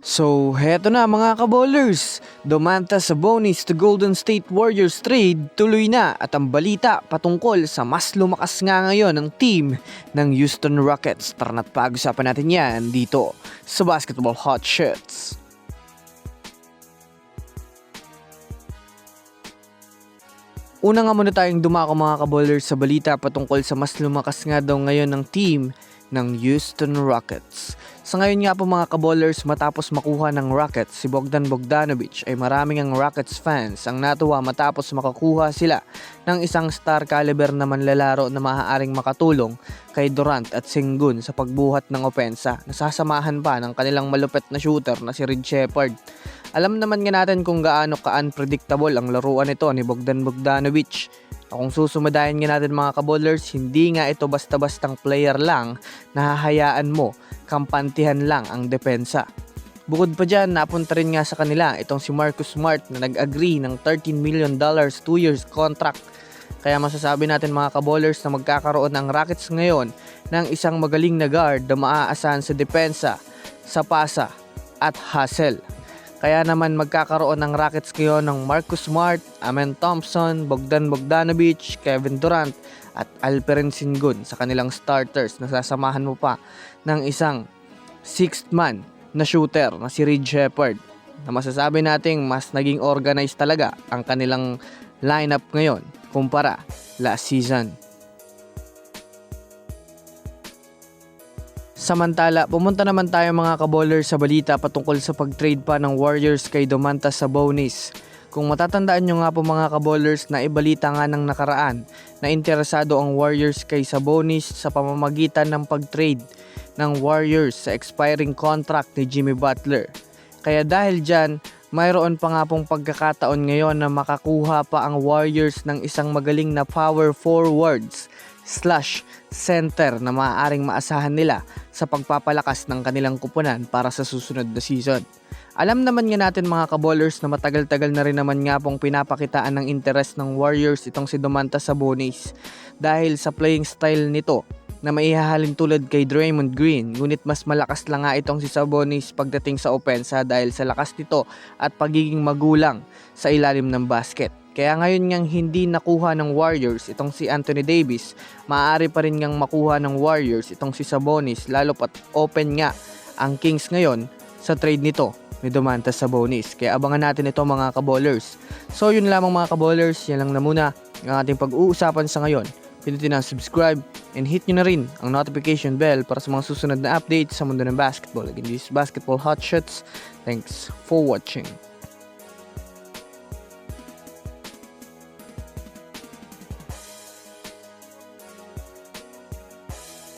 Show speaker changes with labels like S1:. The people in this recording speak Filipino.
S1: So, heto na mga kabowlers. Domantas Sabonis to Golden State Warriors trade tuloy na at ang balita patungkol sa mas lumakas nga ngayon ng team ng Houston Rockets. Tara na't pag-usapan natin yan dito sa Basketball Hot Shots. Una nga muna tayong dumako mga kabowlers sa balita patungkol sa mas lumakas nga daw ngayon ng team ng Houston Rockets. Sa ngayon nga po mga kabowlers, matapos makuha ng Rockets si Bogdan Bogdanovic ay maraming ang Rockets fans ang natuwa matapos makakuha sila ng isang star caliber na manlalaro na maaaring makatulong kay Durant at Sengun sa pagbuhat ng opensa. Nasasamahan pa ng kanilang malupit na shooter na si Reed Sheppard. Alam naman nga natin kung gaano ka-unpredictable ang laruan nito ni Bogdan Bogdanovic. Kung susumadayan nga natin mga kabowlers, hindi nga ito basta-bastang player lang na hahayaan mo, kampantihan lang ang depensa. Bukod pa dyan, napunta rin nga sa kanila itong si Marcus Smart na nag-agree ng $13 million 2 years contract. Kaya masasabi natin mga kabowlers na magkakaroon ng Rockets ngayon ng isang magaling na guard na maaasahan sa depensa, sa pasa at hustle. Kaya naman magkakaroon ng Rockets ngayon ng Marcus Smart, Amen Thompson, Bogdan Bogdanovic, Kevin Durant at Alperen Sengun sa kanilang starters. Nasasamahan mo pa ng isang sixth man na shooter na si Reed Sheppard. Na masasabi nating mas naging organized talaga ang kanilang lineup ngayon kumpara last season. Samantala, pumunta naman tayo mga kabowlers sa balita patungkol sa pag-trade pa ng Warriors kay Domantas Sabonis. Kung matatandaan nyo nga po mga kabowlers na ibalita nga ng nakaraan na interesado ang Warriors kay Sabonis sa pamamagitan ng pag-trade ng Warriors sa expiring contract ni Jimmy Butler. Kaya dahil dyan, mayroon pa nga pong pagkakataon ngayon na makakuha pa ang Warriors ng isang magaling na power forwards / center na maaaring maasahan nila sa pagpapalakas ng kanilang kupunan para sa susunod na season. Alam naman nga natin mga kabowlers na matagal-tagal na rin naman nga pong pinapakitaan ng interest ng Warriors itong si Domantas Sabonis dahil sa playing style nito na maihahalin tulad kay Draymond Green, ngunit mas malakas lang nga itong si Sabonis pagdating sa opensa dahil sa lakas nito at pagiging magulang sa ilalim ng basket. Kaya ngayon ngang hindi nakuha ng Warriors itong si Anthony Davis, maaari pa rin ngang makuha ng Warriors itong si Sabonis lalo pat open nga ang Kings ngayon sa trade nito ni Domantas Sabonis. Kaya abangan natin ito mga kabowlers. So yun lamang mga kabowlers, yan lang na muna ang ating pag-uusapan sa ngayon. Pindutin ang subscribe and hit nyo na rin ang notification bell para sa mga susunod na updates sa mundo ng basketball. Again, this is Basketball Hot Shots. Thanks for watching.